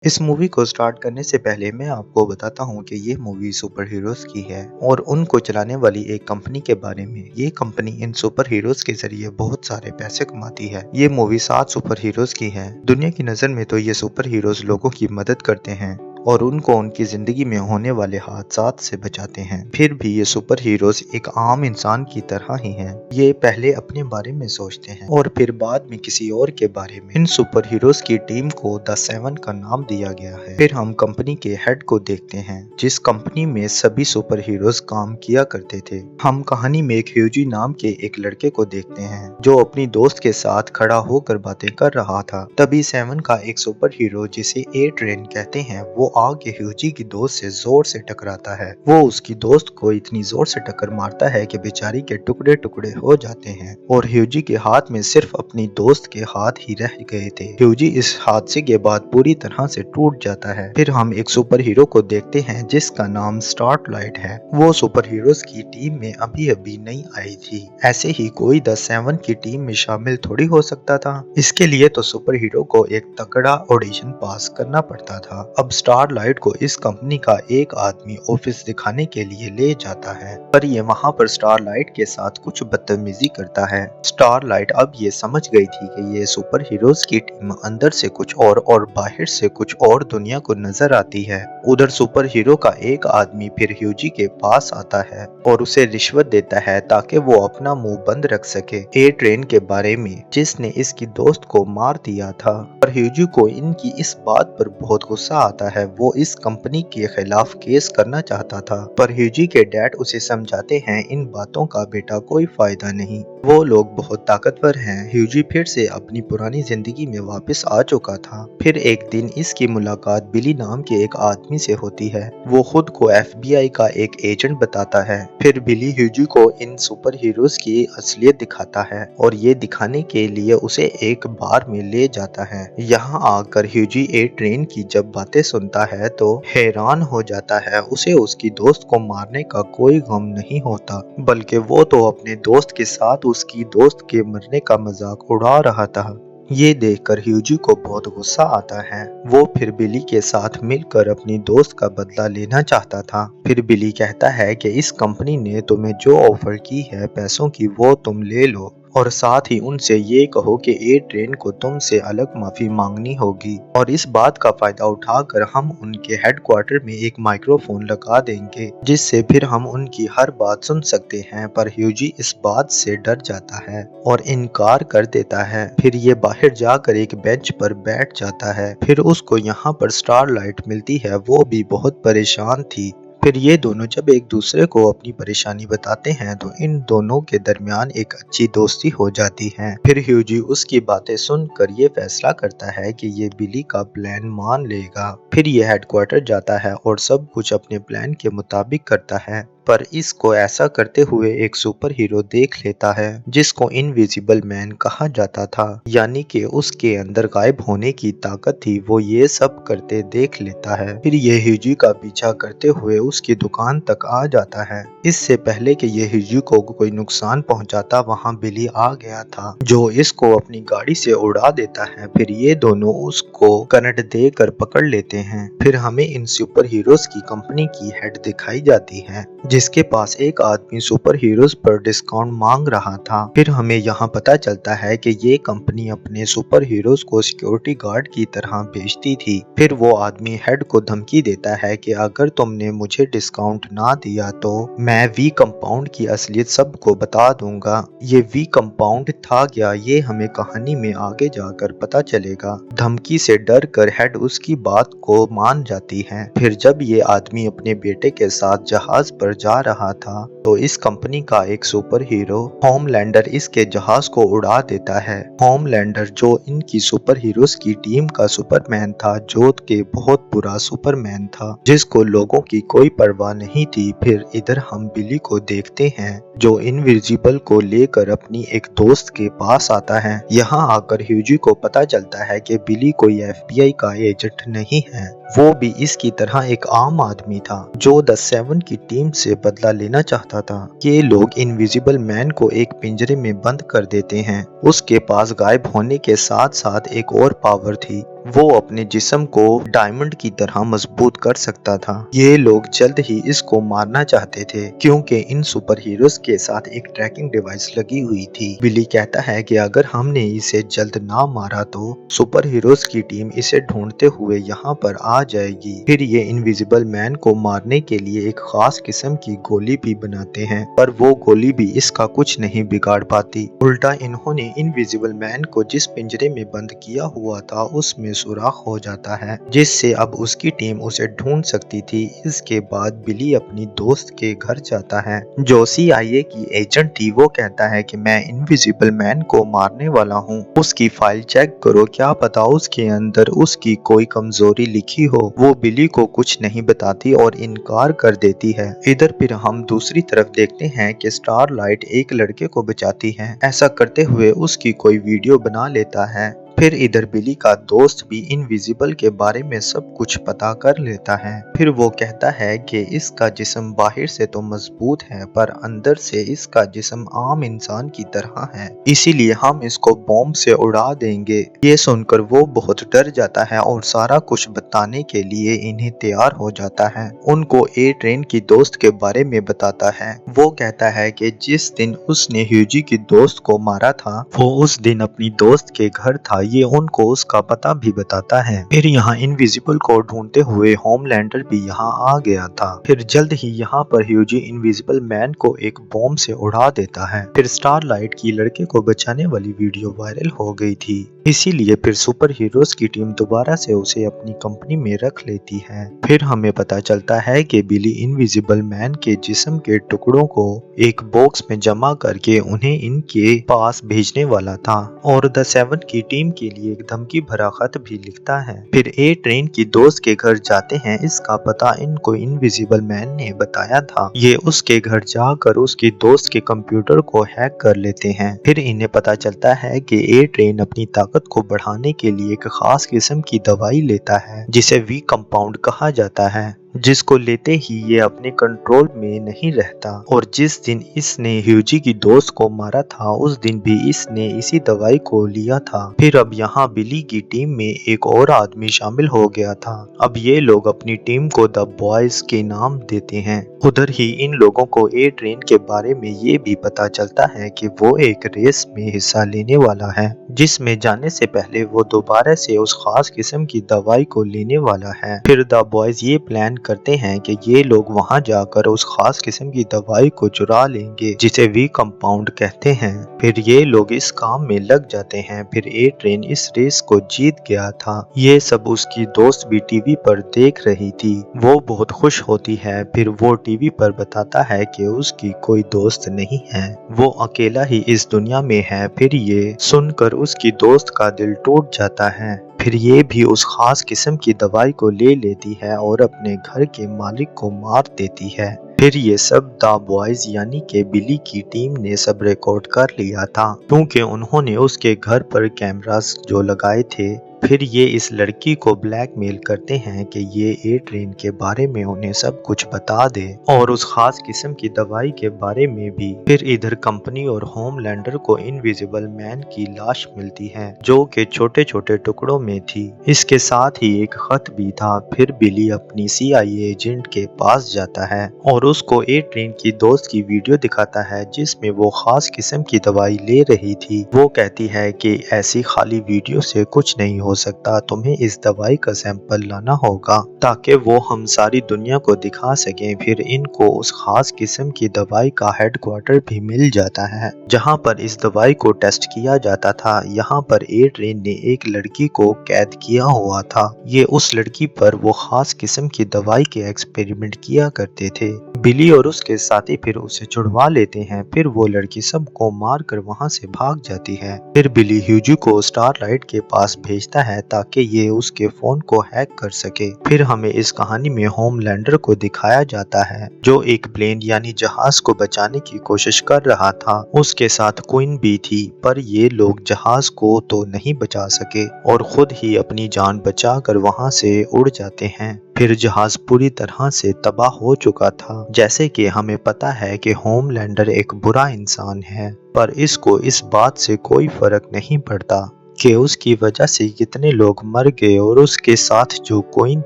इस मूवी को स्टार्ट करने से पहले मैं आपको बताता हूँ कि ये मूवी सुपर हीरोज की है और उनको चलाने वाली एक कंपनी के बारे में। ये कंपनी इन सुपर हीरोज के जरिए बहुत सारे पैसे कमाती है। ये मूवी 7 सुपर हीरोज की है। दुनिया की नज़र में तो ये सुपर हीरोज लोगों की मदद करते हैं और उनको उनकी जिंदगी में होने वाले हादसात से बचाते हैं। फिर भी ये सुपर हीरोज एक आम इंसान की तरह ही हैं। ये पहले अपने बारे में सोचते हैं और फिर बाद में किसी और के बारे में। इन सुपर हीरोज की टीम को द सेवन का नाम दिया गया है। फिर हम कंपनी के हेड को देखते हैं, जिस कंपनी में सभी सुपर हीरोज काम किया करते थे। हम कहानी में एक ह्यूजी नाम के एक लड़के को देखते हैं जो अपनी दोस्त के साथ खड़ा होकर बातें कर रहा था। तभी सेवन का एक सुपर हीरो जिसे ए ट्रेन कहते हैं वो आगे ह्यूजी की दोस्त से जोर से टकराता है। वो उसकी दोस्त को इतनी जोर से टक्कर मारता है कि बेचारी के टुकड़े टुकड़े हो जाते हैं और ह्यूजी के हाथ में सिर्फ अपनी दोस्त के हाथ ही रह गए थे। ह्यूजी इस हादसे के बाद पूरी तरह से टूट जाता है। फिर हम एक सुपर हीरो को देखते हैं जिसका नाम स्टारलाइट है। वो सुपर हीरोज की टीम में अभी अभी नई आई थी। ऐसे ही कोई द सेवन की टीम में शामिल थोड़ी हो सकता था। इसके लिए तो सुपर हीरो को एक तगड़ा ऑडिशन पास करना पड़ता था। अब स्टारलाइट को इस कंपनी का एक आदमी ऑफिस दिखाने के लिए ले जाता है, पर ये वहाँ पर स्टारलाइट के साथ कुछ बदतमीजी करता है। स्टारलाइट अब ये समझ गई थी कि ये सुपर हीरोज की टीम अंदर से कुछ और बाहर से कुछ और दुनिया को नजर आती है। उधर सुपर हीरो का एक आदमी फिर ह्यूजी के पास आता है और उसे रिश्वत देता है ताकि वो अपना मुंह बंद रख सके ए ट्रेन के बारे में, जिसने इसकी दोस्त को मार दिया था। पर ह्यूजी को इनकी इस बात पर बहुत गुस्सा आता है। वो इस कंपनी के खिलाफ केस करना चाहता था, पर ह्यूजी के डैड उसे समझाते हैं इन बातों का बेटा कोई फायदा नहीं, वो लोग बहुत ताकतवर हैं। ह्यूजी फिर से अपनी पुरानी जिंदगी में वापस आ चुका था। फिर एक दिन इसकी मुलाकात बिली नाम के एक आदमी से होती है। वो खुद को FBI का एक एजेंट बताता है। फिर बिली ह्यूजी को इन सुपर हीरोज की असलियत दिखाता है और ये दिखाने के लिए उसे एक बार में ले जाता है। यहाँ आकर ह्यूजी ए ट्रेन की जब बातें सुनता है तो हैरान हो जाता है। उसे उसकी दोस्त को मारने का कोई गम नहीं होता, बल्कि वो तो अपने दोस्त के साथ उसकी दोस्त के मरने का मजाक उड़ा रहा था। ये देखकर ह्यूजी को बहुत गुस्सा आता है। वो फिर बिली के साथ मिलकर अपनी दोस्त का बदला लेना चाहता था। फिर बिली कहता है कि इस कंपनी ने तुम्हें जो ऑफर की है पैसों की वो तुम ले लो और साथ ही उनसे ये कहो कि ए ट्रेन को तुमसे अलग माफी मांगनी होगी, और इस बात का फायदा उठाकर हम उनके हेडक्वार्टर में एक माइक्रोफोन लगा देंगे जिससे फिर हम उनकी हर बात सुन सकते हैं। पर ह्यूजी इस बात से डर जाता है और इनकार कर देता है। फिर ये बाहर जाकर एक बेंच पर बैठ जाता है। फिर उसको यहाँ पर स्टारलाइट मिलती है। वो भी बहुत परेशान थी। फिर ये दोनों जब एक दूसरे को अपनी परेशानी बताते हैं तो इन दोनों के दरमियान एक अच्छी दोस्ती हो जाती है। फिर ह्यूजी उसकी बातें सुनकर ये फैसला करता है कि ये बिली का प्लान मान लेगा। फिर ये हेडक्वार्टर जाता है और सब कुछ अपने प्लान के मुताबिक करता है, पर इसको ऐसा करते हुए एक सुपर हीरो देख लेता है जिसको इनविजिबल मैन कहा जाता था, यानी कि उसके अंदर गायब होने की ताकत थी। वो ये सब करते देख लेता है। फिर ये ह्यूजी का पीछा करते हुए उसकी दुकान तक आ जाता है। इससे पहले कि ये ह्यूजी को कोई नुकसान पहुंचाता, वहां बिली आ गया था जो इसको अपनी गाड़ी से उड़ा देता है। फिर ये दोनों उसको करंट देकर पकड़ लेते हैं। फिर हमें इन सुपर हीरोज की कंपनी की हेड दिखाई जाती है जिसके पास एक आदमी सुपर हीरोज पर डिस्काउंट मांग रहा था। फिर हमें यहाँ पता चलता है कि ये कंपनी अपने सुपर हीरोज को सिक्योरिटी गार्ड की तरह बेचती थी। फिर वो आदमी हेड को धमकी देता है कि अगर तुमने मुझे डिस्काउंट ना दिया तो मैं वी कंपाउंड की असलियत सबको बता दूंगा। ये वी कंपाउंड था क्या, ये हमें कहानी में आगे जाकर पता चलेगा। धमकी से डर कर हेड उसकी बात को मान जाती है। फिर जब ये आदमी अपने बेटे के साथ जहाज पर जा रहा था तो इस कंपनी का एक सुपर हीरो होमलैंडर इसके जहाज को उड़ा देता है। होमलैंडर जो इनकी सुपर हीरोज की टीम का सुपरमैन था, जो कि बहुत बुरा सुपरमैन था जिसको लोगों की कोई परवाह नहीं थी। फिर इधर हम बिली को देखते हैं जो इनविजिबल को लेकर अपनी एक दोस्त के पास आता है। यहाँ आकर ह्यूजी को पता चलता है कि बिली कोई FBI का एजेंट नहीं है, वो भी इसकी तरह एक आम आदमी था जो द सेवन की टीम से बदला लेना चाहता था। ये लोग इनविजिबल मैन को एक पिंजरे में बंद कर देते हैं। उसके पास गायब होने के साथ साथ एक और पावर थी वो अपने जिस्म को डायमंड की तरह मजबूत कर सकता था। ये लोग जल्द ही इसको मारना चाहते थे क्योंकि इन सुपर हीरोज के साथ एक ट्रैकिंग डिवाइस लगी हुई थी। बिली कहता है कि अगर हमने इसे जल्द ना मारा तो सुपर हीरोज की टीम इसे ढूंढते हुए यहाँ पर आ जाएगी। फिर ये इनविजिबल मैन को मारने के लिए एक खास किस्म की गोली भी बनाते हैं, पर वो गोली भी इसका कुछ नहीं बिगाड़ पाती। उल्टा इन्होंने इनविजिबल मैन को जिस पिंजरे में बंद किया हुआ था उसमें सुराख हो जाता है, जिससे अब उसकी टीम उसे ढूंढ सकती थी। इसके बाद बिली अपनी दोस्त के घर जाता है जो CIA की एजेंट थी। वो कहता है कि मैं इनविजिबल मैन को मारने वाला हूँ, उसकी फाइल चेक करो, क्या पता उसके अंदर उसकी कोई कमजोरी लिखी हो। वो बिली को कुछ नहीं बताती और इनकार कर देती है। इधर फिर हम दूसरी तरफ देखते हैं कि स्टारलाइट एक लड़के को बचाती है। ऐसा करते हुए उसकी कोई वीडियो बना लेता है। फिर इधर बिली का दोस्त भी इनविजिबल के बारे में सब कुछ पता कर लेता है। फिर वो कहता है कि इसका जिस्म बाहर से तो मजबूत है पर अंदर से इसका जिस्म आम इंसान की तरह है, इसीलिए हम इसको बॉम्ब से उड़ा देंगे। ये सुनकर वो बहुत डर जाता है और सारा कुछ बताने के लिए इन्हें तैयार हो जाता है। उनको ए ट्रेन की दोस्त के बारे में बताता है। वो कहता है कि जिस दिन उसने ह्यूजी की दोस्त को मारा था वो उस दिन अपनी दोस्त के घर था। ये उनको उसका पता भी बताता है। फिर यहाँ इनविजिबल को ढूंढते हुए होमलैंडर भी यहाँ आ गया था। फिर जल्द ही यहाँ पर ह्यूजी इनविजिबल मैन को एक बॉम्ब से उड़ा देता है। फिर स्टारलाइट की लड़के को बचाने वाली वीडियो वायरल हो गई थी, इसीलिए फिर सुपर हीरोज की टीम दोबारा से उसे अपनी कंपनी में रख लेती है। फिर हमें पता चलता है कि बिली इनविजिबल मैन के जिस्म के टुकड़ों को एक बॉक्स में जमा करके उन्हें इनके पास भेजने वाला था और द सेवन की टीम के लिए एक धमकी भरा खत भी लिखता है। फिर ए ट्रेन की दोस्त के घर जाते हैं। इसका पता इनको इनविजिबल मैन ने बताया था। ये उसके घर जाकर उसकी दोस्त के कंप्यूटर को हैक कर लेते हैं। फिर इन्हें पता चलता है कि ए ट्रेन अपनी ताकत को बढ़ाने के लिए एक खास किस्म की दवाई लेता है जिसे वी कंपाउंड कहा जाता है, जिसको लेते ही ये अपने कंट्रोल में नहीं रहता। और जिस दिन इसने ह्यूजी की दोस्त को मारा था उस दिन भी इसने इसी दवाई को लिया था। फिर अब यहाँ बिली की टीम में एक और आदमी शामिल हो गया था। अब ये लोग अपनी टीम को द बॉयज के नाम देते हैं। उधर ही इन लोगों को ए ट्रेन के बारे में ये भी पता चलता है कि वो एक रेस में हिस्सा लेने वाला है जिसमें जाने से पहले वो दोबारा से उस खास किस्म की दवाई को लेने वाला है। फिर द बॉयज ये प्लान करते हैं कि ये लोग वहां जाकर उस खास किस्म की दवाई को चुरा लेंगे जिसे वी कंपाउंड कहते हैं। फिर ये लोग इस काम में लग जाते हैं। फिर ए ट्रेन इस रेस को जीत गया था। ये सब उसकी दोस्त भी टीवी पर देख रही थी। वो बहुत खुश होती है। फिर वो टीवी पर बताता है कि उसकी कोई दोस्त नहीं है, वो अकेला ही इस दुनिया में है। फिर ये सुनकर उसकी दोस्त का दिल टूट जाता है। फिर ये भी उस खास किस्म की दवाई को ले लेती है और अपने घर के मालिक को मार देती है। फिर ये सब द बॉयज यानी कि बिली की टीम ने सब रिकॉर्ड कर लिया था क्योंकि उन्होंने उसके घर पर कैमरास जो लगाए थे। फिर ये इस लड़की को ब्लैकमेल करते हैं कि ये ए ट्रेन के बारे में उन्हें सब कुछ बता दे और उस खास किस्म की दवाई के बारे में भी। फिर इधर कंपनी और होमलैंडर को इनविजिबल मैन की लाश मिलती है जो कि छोटे छोटे टुकड़ों में थी। इसके साथ ही एक खत भी था। फिर बिली अपनी CIA एजेंट के पास जाता है और उसको ए ट्रेन की दोस्त की वीडियो दिखाता है जिसमें वो खास किस्म की दवाई ले रही थी। वो कहती है कि ऐसी खाली वीडियो से कुछ नहीं हो सकता, तुम्हें इस दवाई का सैंपल लाना होगा ताकि वो हम सारी दुनिया को दिखा सकें। फिर इनको उस खास किस्म की दवाई का हेडक्वार्टर भी मिल जाता है जहां पर इस दवाई को टेस्ट किया जाता था। यहाँ पर ए ट्रेन ने एक लड़की को कैद किया हुआ था। ये उस लड़की पर वो खास किस्म की दवाई के एक्सपेरिमेंट किया करते थे। बिली और उसके साथी फिर उसे छुड़वा लेते हैं। फिर वो लड़की सबको मार कर वहाँ से भाग जाती है। फिर बिली ह्यूजी को स्टारलाइट के पास भेजता है ताकि ये उसके फोन को हैक कर सके। फिर हमें इस कहानी में होमलैंडर को दिखाया जाता है जो एक प्लेन यानी जहाज को बचाने की कोशिश कर रहा था। उसके साथ क्वीन भी थी पर ये लोग जहाज को तो नहीं बचा सके और खुद ही अपनी जान बचाकर वहाँ से उड़ जाते हैं। फिर जहाज पूरी तरह से तबाह हो चुका था। जैसे कि हमें पता है कि होमलैंडर एक बुरा इंसान है पर इसको इस बात से कोई फर्क नहीं पड़ता कि उसकी वजह से कितने लोग मर गए और उसके साथ जो क्वीन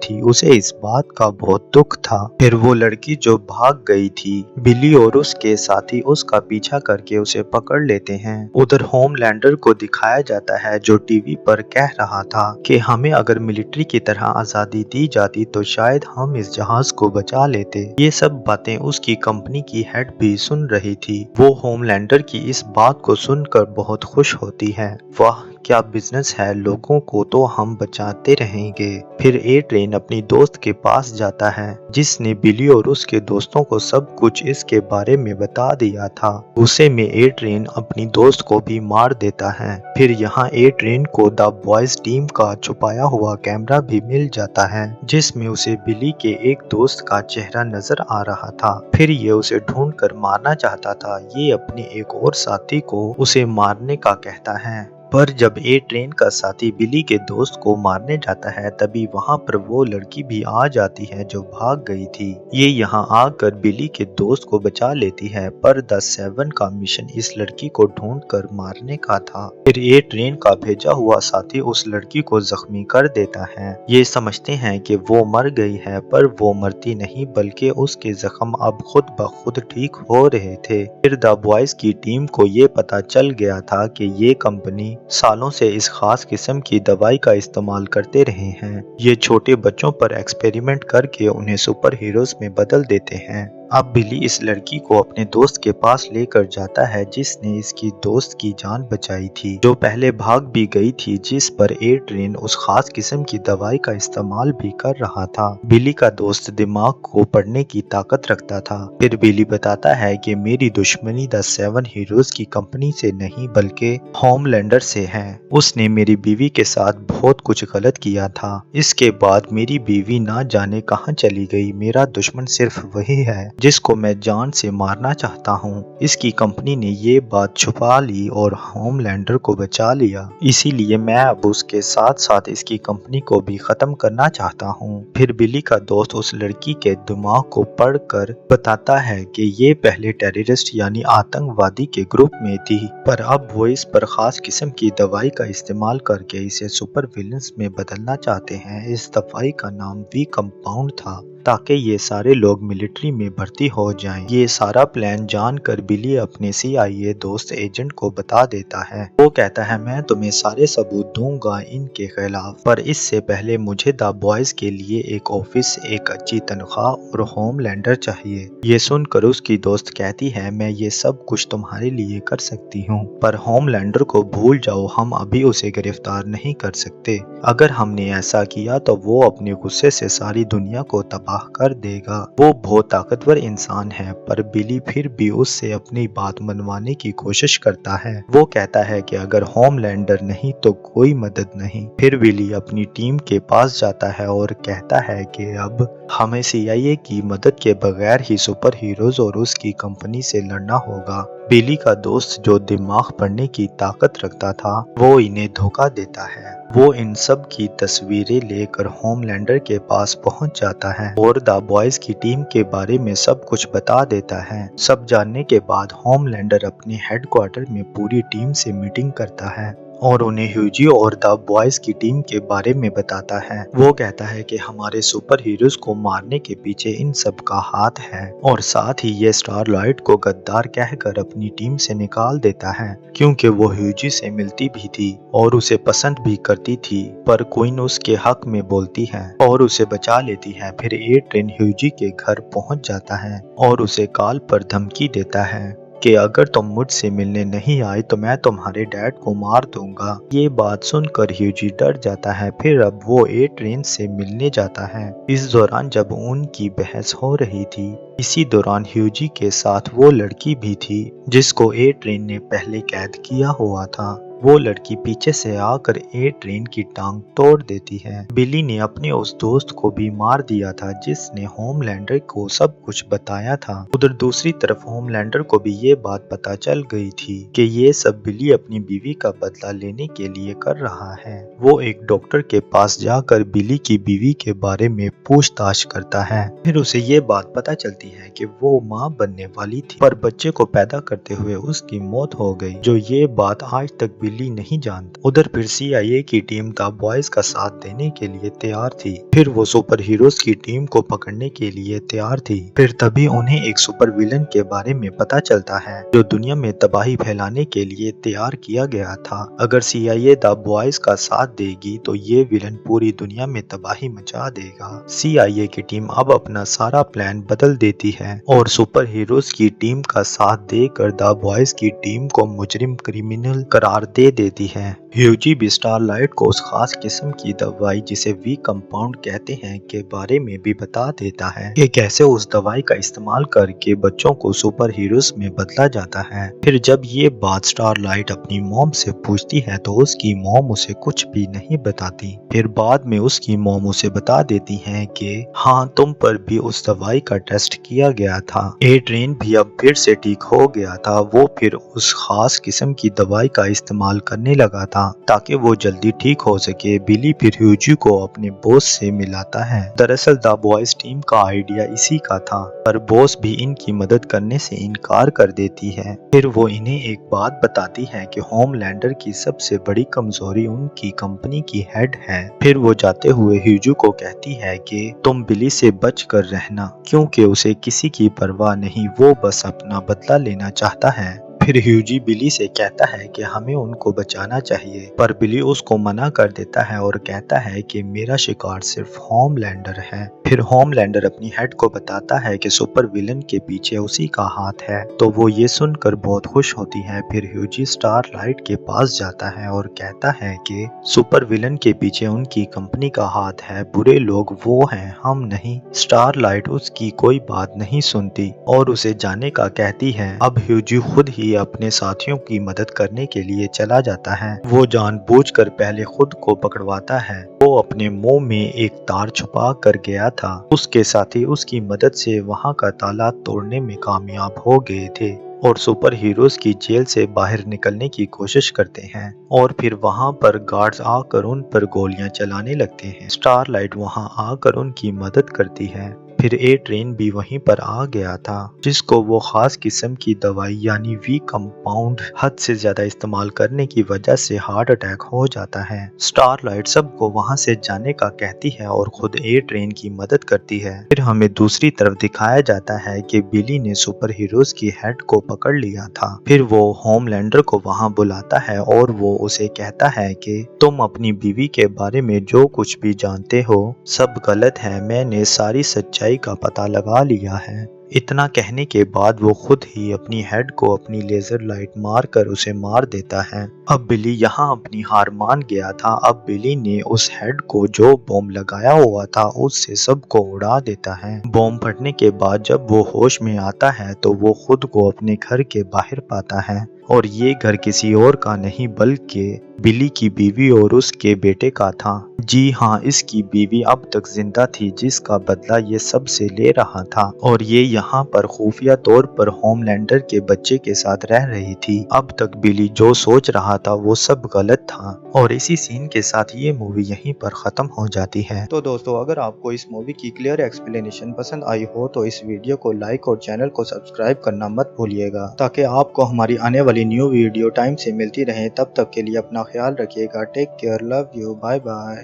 थी उसे इस बात का बहुत दुख था। फिर वो लड़की जो भाग गई थी, बिली और उसके साथी उसका पीछा करके उसे पकड़ लेते हैं। उधर होमलैंडर को दिखाया जाता है जो टीवी पर कह रहा था कि हमें अगर मिलिट्री की तरह आजादी दी जाती तो शायद हम इस जहाज को बचा लेते। ये सब बातें उसकी कंपनी की हेड भी सुन रही थी। वो होमलैंडर की इस बात को सुनकर बहुत खुश होती है। वाह क्या बिजनेस है, लोगों को तो हम बचाते रहेंगे। फिर ए ट्रेन अपनी दोस्त के पास जाता है जिसने बिली और उसके दोस्तों को सब कुछ इसके बारे में बता दिया था। गुस्से में ए ट्रेन अपनी दोस्त को भी मार देता है। फिर यहाँ ए ट्रेन को द बॉयज टीम का छुपाया हुआ कैमरा भी मिल जाता है जिसमें उसे बिली के एक दोस्त का चेहरा नजर आ रहा था। फिर ये उसे ढूंढ कर मारना चाहता था। ये अपने एक और साथी को उसे मारने का कहता है, पर जब ए ट्रेन का साथी बिली के दोस्त को मारने जाता है तभी वहां पर वो लड़की भी आ जाती है जो भाग गई थी। ये यहाँ आकर बिली के दोस्त को बचा लेती है, पर द सेवन का मिशन इस लड़की को ढूंढकर मारने का था। फिर ए ट्रेन का भेजा हुआ साथी उस लड़की को जख्मी कर देता है। ये समझते हैं कि वो मर गई है, पर वो मरती नहीं बल्कि उसके जख्म अब खुद ब खुद ठीक हो रहे थे। फिर द बॉयज की टीम को ये पता चल गया था कि ये कंपनी सालों से इस खास किस्म की दवाई का इस्तेमाल करते रहे हैं। ये छोटे बच्चों पर एक्सपेरिमेंट करके उन्हें सुपर हीरोज में बदल देते हैं। अब बिली इस लड़की को अपने दोस्त के पास लेकर जाता है जिसने इसकी दोस्त की जान बचाई थी, जो पहले भाग भी गई थी, जिस पर ए ट्रेन उस खास किस्म की दवाई का इस्तेमाल भी कर रहा था। बिली का दोस्त दिमाग को पढ़ने की ताकत रखता था। फिर बिली बताता है कि मेरी दुश्मनी द सेवन हीरोज की कंपनी से नहीं बल्कि होमलैंडर से है। उसने मेरी बीवी के साथ बहुत कुछ गलत किया था। इसके बाद मेरी बीवी ना जाने कहाँ चली गई। मेरा दुश्मन सिर्फ वही है जिसको मैं जान से मारना चाहता हूँ। इसकी कंपनी ने ये बात छुपा ली और होमलैंडर को बचा लिया, इसीलिए मैं अब उसके साथ साथ इसकी कंपनी को भी खत्म करना चाहता हूँ। फिर बिली का दोस्त उस लड़की के दिमाग को पढ़कर बताता है कि ये पहले टेररिस्ट यानी आतंकवादी के ग्रुप में थी, पर अब वो इस पर खास किस्म की दवाई का इस्तेमाल करके इसे सुपर विलन्स में बदलना चाहते हैं। इस दवाई का नाम वी कंपाउंड था ताकि ये सारे लोग मिलिट्री में भर्ती हो जाएं। ये सारा प्लान जानकर बिली अपने CIA दोस्त एजेंट को बता देता है। वो कहता है मैं तुम्हें सारे सबूत दूंगा इनके खिलाफ, पर इससे पहले मुझे द बॉयज के लिए एक ऑफिस, एक अच्छी तनख्वाह और होमलैंडर चाहिए। ये सुनकर उसकी दोस्त कहती है मैं ये सब कुछ तुम्हारे लिए कर सकती हूँ, पर होमलैंडर को भूल जाओ, हम अभी उसे गिरफ्तार नहीं कर सकते। अगर हमने ऐसा किया तो वो अपने गुस्से से सारी दुनिया को तबाह कर देगा। वो बहुत ताकतवर इंसान है, पर बिली फिर भी उससे अपनी बात मनवाने की कोशिश करता है। वो कहता है कि अगर होमलैंडर नहीं तो कोई मदद नहीं। फिर बिली अपनी टीम के पास जाता है और कहता है कि अब हमें CIA की मदद के बगैर ही सुपर हीरोज और उसकी कंपनी से लड़ना होगा। बिली का दोस्त जो दिमाग पढ़ने की ताकत रखता था वो इन्हें धोखा देता है। वो इन सब की तस्वीरें लेकर होमलैंडर के पास पहुंच जाता है और द बॉयज की टीम के बारे में सब कुछ बता देता है। सब जानने के बाद होमलैंडर अपने हेडक्वार्टर में पूरी टीम से मीटिंग करता है और उन्हें ह्यूजी और द बॉयज की टीम के बारे में बताता है। वो कहता है कि हमारे सुपर हीरोज को मारने के पीछे इन सब का हाथ है और साथ ही ये स्टारलाइट को गद्दार कहकर अपनी टीम से निकाल देता है, क्योंकि वो ह्यूजी से मिलती भी थी और उसे पसंद भी करती थी, पर क्वीन उसके हक में बोलती है और उसे बचा लेती है। फिर ए ट्रेन ह्यूजी के घर पहुंच जाता है और उसे कॉल पर धमकी देता है कि अगर तुम मुझसे मिलने नहीं आए तो मैं तुम्हारे डैड को मार दूंगा। ये बात सुनकर ह्यूजी डर जाता है। फिर अब वो ए ट्रेन से मिलने जाता है। इस दौरान जब उनकी बहस हो रही थी, इसी दौरान ह्यूजी के साथ वो लड़की भी थी जिसको ए ट्रेन ने पहले कैद किया हुआ था। वो लड़की पीछे से आकर ए ट्रेन की टांग तोड़ देती है। बिली ने अपने उस दोस्त को भी मार दिया था जिसने होमलैंडर को सब कुछ बताया था। उधर दूसरी तरफ होमलैंडर को भी ये बात पता चल गई थी कि ये सब बिली अपनी बीवी का बदला लेने के लिए कर रहा है। वो एक डॉक्टर के पास जाकर बिली की बीवी के बारे में पूछताछ करता है। फिर उसे ये बात पता चलती है कि वो माँ बनने वाली थी, पर बच्चे को पैदा करते हुए उसकी मौत हो गई। जो ये बात आज तक बिली बिली नहीं जानता। उधर फिर CIA की टीम द बॉयज का साथ देने के लिए तैयार थी। फिर वो सुपर हीरोज की टीम को पकड़ने के लिए तैयार थी। फिर तभी उन्हें एक सुपर विलन के बारे में पता चलता है जो दुनिया में तबाही फैलाने के लिए तैयार किया गया था। अगर CIA द बॉयज का साथ देगी तो ये विलन पूरी दुनिया में तबाही मचा देगा। CIA की टीम अब अपना सारा प्लान बदल देती है और सुपर हीरोज की टीम का साथ देकर द बॉयज की टीम को मुजरिम क्रिमिनल करार दे देती है। ह्यूजी भी स्टारलाइट को उस खास किस्म की दवाई जिसे वी कंपाउंड कहते हैं के बारे में भी बता देता है कि कैसे उस दवाई का इस्तेमाल करके बच्चों को सुपर हीरोज में बदला जाता है। फिर जब ये बात स्टारलाइट अपनी मॉम से पूछती है तो उसकी मॉम उसे कुछ भी नहीं बताती। फिर बाद में उसकी मॉम उसे बता देती है कि हाँ, तुम पर भी उस दवाई का टेस्ट किया गया था। एड्रियन भी अब फिर से ठीक हो गया था। वो फिर उस खास किस्म की दवाई का इस्तेमाल करने लगा था ताकि वो जल्दी ठीक हो सके। बिली फिर ह्यूजी को अपने बॉस से मिलाता है। दरअसल द बॉयज टीम का आइडिया इसी का था, पर बॉस भी इनकी मदद करने से इनकार कर देती है। फिर वो इन्हें एक बात बताती है कि होमलैंडर की सबसे बड़ी कमजोरी उनकी कंपनी की हेड है। फिर वो जाते हुए ह्यूजी को कहती है कि तुम बिली से बच कर रहना, क्योंकि उसे किसी की परवाह नहीं, वो बस अपना बदला लेना चाहता है। फिर ह्यूजी बिली से कहता है कि हमें उनको बचाना चाहिए, पर बिली उसको मना कर देता है और कहता है कि मेरा शिकार सिर्फ होमलैंडर है। फिर होमलैंडर अपनी हेड को बताता है कि सुपर विलन के पीछे उसी का हाथ है, तो वो ये सुनकर बहुत खुश होती है। फिर ह्यूजी स्टारलाइट के पास जाता है और कहता है कि सुपर विलन के पीछे उनकी कंपनी का हाथ है, बुरे लोग वो हैं, हम नहीं। स्टारलाइट उसकी कोई बात नहीं सुनती और उसे जाने का कहती है। अब ह्यूजी खुद ही अपने साथियों की मदद करने के लिए चला जाता है। वो जानबूझकर पहले खुद को पकड़वाता है। वो अपने मुंह में एक तार छुपा कर गया था। उसके साथी उसकी मदद से वहां का ताला तोड़ने में कामयाब हो गए थे और सुपर हीरोज की जेल से बाहर निकलने की कोशिश करते हैं। और फिर वहां पर गार्ड्स आकर उन पर गोलियां चलाने लगते हैं। स्टारलाइट वहां आकर उनकी मदद करती है। फिर एड्रियन भी वहीं पर आ गया था, जिसको वो खास किस्म की दवाई यानी वी कंपाउंड हद से ज्यादा इस्तेमाल करने की वजह से हार्ट अटैक हो जाता है। स्टारलाइट सबको वहां से जाने का कहती है और खुद एड्रियन की मदद करती है। फिर हमें दूसरी तरफ दिखाया जाता है कि बिली ने सुपर हीरोज की हेड को पकड़ लिया था। फिर वो होमलैंडर को वहां बुलाता है और वो उसे कहता है कि तुम अपनी बीवी के बारे में जो कुछ भी जानते हो सब गलत है, मैंने सारी सच्चाई का पता लगा लिया है। इतना कहने के बाद वो खुद ही अपनी हेड को अपनी लेजर लाइट मार कर उसे मार देता है। अब बिली यहाँ अपनी हार मान गया था। अब बिली ने उस हेड को जो बॉम्ब लगाया हुआ था उससे सबको उड़ा देता है। बॉम्ब फटने के बाद जब वो होश में आता है तो वो खुद को अपने घर के बाहर पाता है और ये घर किसी और का नहीं बल्कि बिली की बीवी और उसके बेटे का था। जी हाँ, इसकी बीवी अब तक जिंदा थी जिसका बदला ये सब से ले रहा था और ये यहाँ पर खुफिया तौर पर होमलैंडर के बच्चे के साथ रह रही थी। अब तक बिली जो सोच रहा था वो सब गलत था। और इसी सीन के साथ ये मूवी यहीं पर खत्म हो जाती है। तो दोस्तों, अगर आपको इस मूवी की क्लियर एक्सप्लेनेशन पसंद आई हो तो इस वीडियो को लाइक और चैनल को सब्सक्राइब करना मत भूलिएगा, ताकि आपको हमारी आने वाली न्यू वीडियो टाइम से मिलती रहे। तब तक के लिए अपना ख्याल रखिएगा। Take care, love you, bye bye.